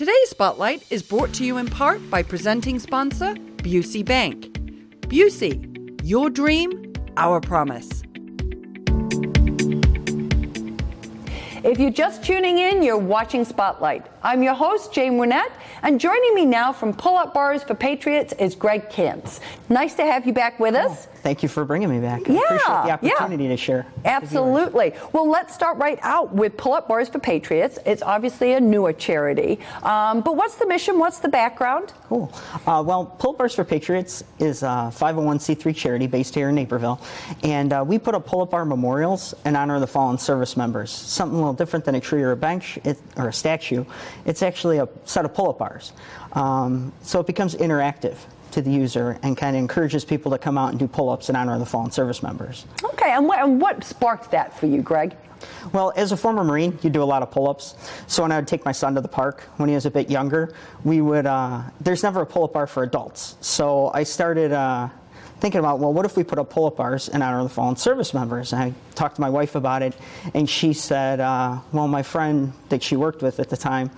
Today's Spotlight is brought to you in part by presenting sponsor, Busey Bank. Busey, your dream, our promise. If you're just tuning in, you're watching Spotlight. I'm your host, Jane Winnett, and joining me now from Pull-Up Bars for Patriots is Greg Kantz. Nice to have you back with us. Thank you for bringing me back. I appreciate the opportunity to share. Absolutely. Well, let's start right out with Pull-Up Bars for Patriots. It's obviously a newer charity, but what's the mission? What's the background? Cool. Well, Pull-Up Bars for Patriots is a 501c3 charity based here in Naperville, and we put up pull-up bar memorials in honor of the fallen service members. Something a little different than a tree or a bench or a statue. It's actually a set of pull-up bars, so it becomes interactive to the user and kind of encourages people to come out and do pull-ups in honor of the fallen service members. Okay, and what sparked that for you, Greg? Well, as a former Marine, you do a lot of pull-ups. So when I would take my son to the park when he was a bit younger, we would, there's never a pull-up bar for adults. So I started thinking about, well, what if we put up pull-up bars in honor of the fallen service members? And I talked to my wife about it, and she said, well, my friend that she worked with at the time,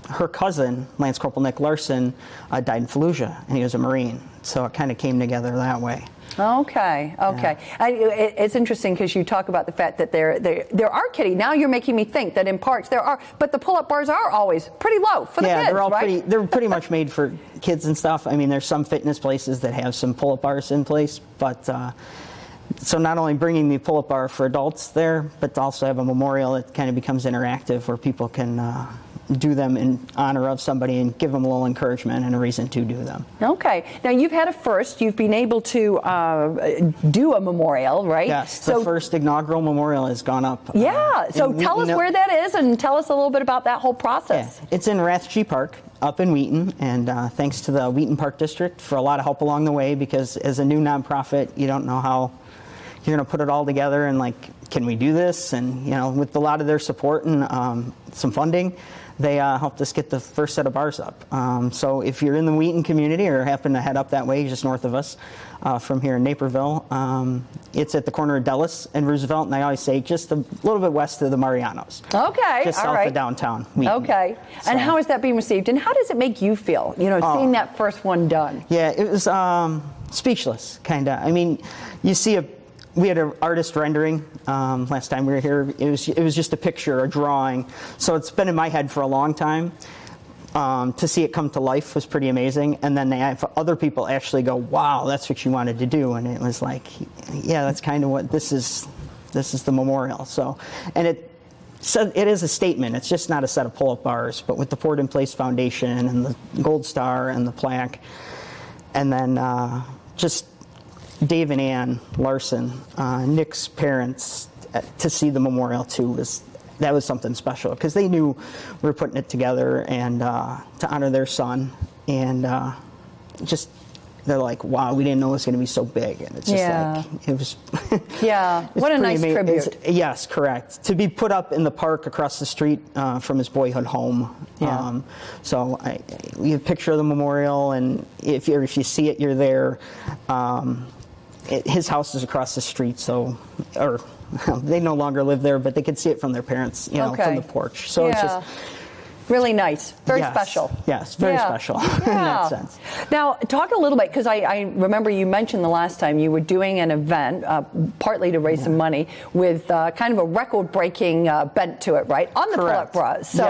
her cousin, Lance Corporal Nick Larson, died in Fallujah, and he was a Marine. So it kind of came together that way. Okay. Yeah. It's interesting because you talk about the fact that there are kiddie. Now you're making me think that in parks there are, but the pull-up bars are always pretty low for the kids, they're all right? they're pretty much made for kids and stuff. I mean, there's some fitness places that have some pull-up bars in place, but so not only bringing the pull-up bar for adults there, but to also have a memorial that kind of becomes interactive where people can do them in honor of somebody and give them a little encouragement and a reason to do them. Okay. Now, you've had a first. You've been able to do a memorial, right? Yes, the first inaugural memorial has gone up. Yeah. So tell us where that is and tell us a little bit about that whole process. Yeah. It's in Rathje Park up in Wheaton, and thanks to the Wheaton Park District for a lot of help along the way, because as a new nonprofit, you don't know how you're going to put it all together and, like, can we do this? And, you know, with a lot of their support and some funding, they helped us get the first set of bars up. So if you're in the Wheaton community or happen to head up that way, just north of us from here in Naperville, it's at the corner of Dulles and Roosevelt, and I always say just a little bit west of the Marianos. Okay, just all south right. of downtown Wheaton. Okay, So, and how is that being received? And how does it make you feel, you know, seeing that first one done? Yeah, it was speechless, kind of. I mean, you see we had an artist rendering last time we were here. It was just a picture, a drawing. So it's been in my head for a long time. To see it come to life was pretty amazing. And then they have other people actually go, "Wow, that's what you wanted to do." And it was like, yeah, that's kind of what this is. This is the memorial. So, and it is a statement. It's just not a set of pull-up bars, but with the Poured in Place Foundation and the gold star and the plaque, and then just Dave and Ann Larson, Nick's parents, to see the memorial too that was something special, because they knew we were putting it together and to honor their son, and just they're like, wow, we didn't know it was going to be so big, and it's just like it was. Yeah, what a nice tribute. Yes, correct. To be put up in the park across the street from his boyhood home. Yeah. So we have a picture of the memorial, and if you see it, you're there. His house is across the street, or they no longer live there, but they could see it from their parents, from the porch. So it's just really nice, very special. Yes, very special in that sense. Now, talk a little bit, because I remember you mentioned the last time you were doing an event, partly to raise some money, with kind of a record-breaking bent to it, right? On the pull-up bras. So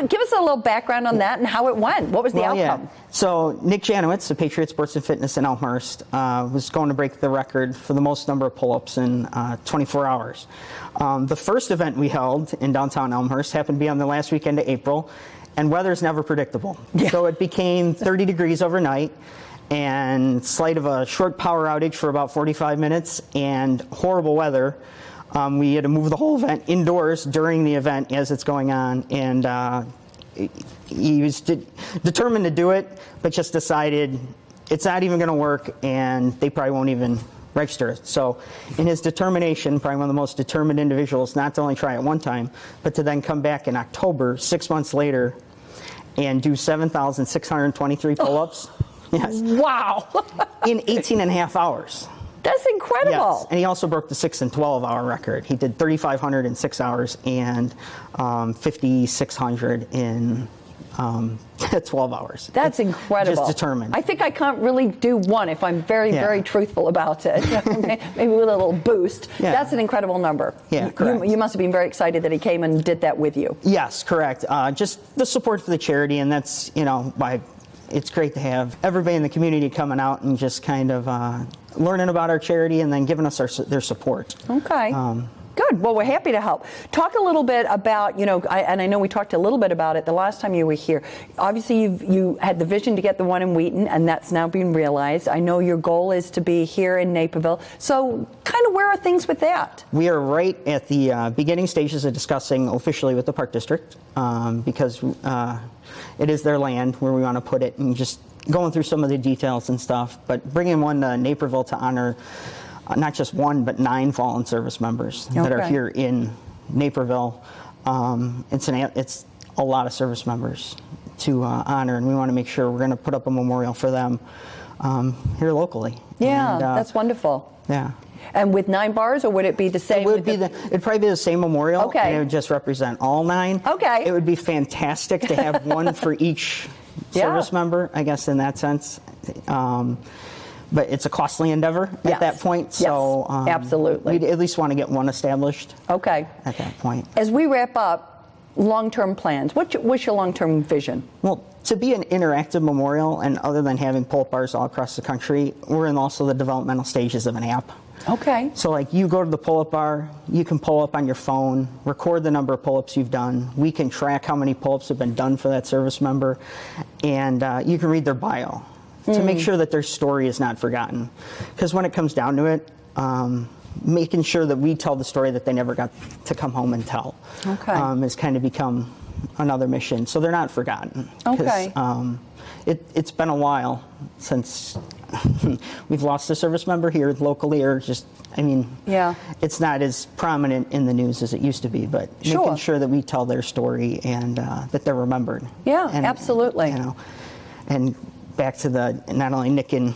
give us a little background on that and how it went. What was the outcome? Yeah. So Nick Janowitz, the Patriots Sports and Fitness in Elmhurst, was going to break the record for the most number of pull-ups in 24 hours. The first event we held in downtown Elmhurst happened to be on the last weekend of April, and weather's never predictable. Yeah. So it became 30 degrees overnight, and slight of a short power outage for about 45 minutes, and horrible weather. We had to move the whole event indoors during the event as it's going on, and he was determined to do it, but just decided it's not even going to work, and they probably won't even register it. So in his determination, probably one of the most determined individuals, not to only try it one time, but to then come back in October, 6 months later, and do 7,623 pull-ups. Yes. Wow. In 18 and a half hours. That's incredible. Yes, and he also broke the 6 and 12 hour record. He did 3,500 in 6 hours and 5,600 in 12 hours. That's incredible. Just determined. I think I can't really do one if I'm very truthful about it. Maybe with a little boost. Yeah. That's an incredible number. Yeah, correct. You must have been very excited that he came and did that with you. Yes, correct. Just the support for the charity, and that's, why it's great to have everybody in the community coming out and just kind of learning about our charity and then giving us their support. Okay. Good. Well, we're happy to help. Talk a little bit about, and I know we talked a little bit about it the last time you were here. Obviously, you had the vision to get the one in Wheaton, and that's now being realized. I know your goal is to be here in Naperville. So kind of where are things with that? We are right at the beginning stages of discussing officially with the Park District because it is their land where we want to put it, and just going through some of the details and stuff. But bringing one to Naperville to honor not just one, but 9 fallen service members that are here in Naperville. It's a lot of service members to honor, and we want to make sure we're going to put up a memorial for them here locally. Yeah, and, that's wonderful. Yeah. And with 9 bars, or would it be the same? It'd probably be the same memorial. Okay. And it would just represent all 9. Okay. It would be fantastic to have one for each service member, I guess, in that sense. But it's a costly endeavor at that point, so absolutely. we'd at least want to get one established. Okay. At that point. As we wrap up, long-term plans. What's your long-term vision? Well, to be an interactive memorial, and other than having pull-up bars all across the country, we're in also the developmental stages of an app. Okay. So like you go to the pull-up bar, you can pull up on your phone, record the number of pull-ups you've done. We can track how many pull-ups have been done for that service member, and you can read their bio to make sure that their story is not forgotten. Because when it comes down to it, making sure that we tell the story that they never got to come home and tell has kind of become another mission. So they're not forgotten. Okay. It's been a while since we've lost a service member here locally, or just, it's not as prominent in the news as it used to be, but making sure that we tell their story and that they're remembered. Yeah, and, absolutely. And back to not only Nick and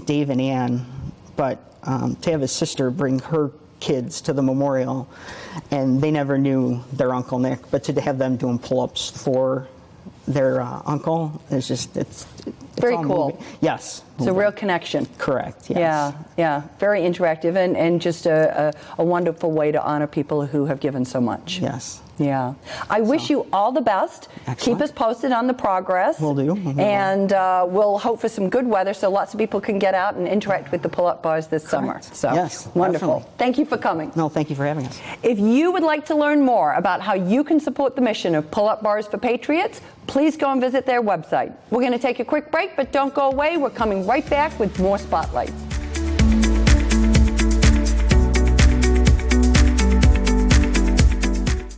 Dave and Ann, but to have his sister bring her kids to the memorial, and they never knew their Uncle Nick, but to have them doing pull-ups for their uncle is just, it's very all cool. moving. Yes. It's a real connection. Correct, yes. Yeah, very interactive and just a wonderful way to honor people who have given so much. Yes. Yeah. I wish you all the best. Excellent. Keep us posted on the progress. Will do. And we'll hope for some good weather so lots of people can get out and interact with the pull-up bars this summer. So, yes, wonderful. definitely. Thank you for coming. No, thank you for having us. If you would like to learn more about how you can support the mission of Pull-Up Bars for Patriots, please go and visit their website. We're going to take a quick break, but don't go away. We're coming right back with more Spotlight.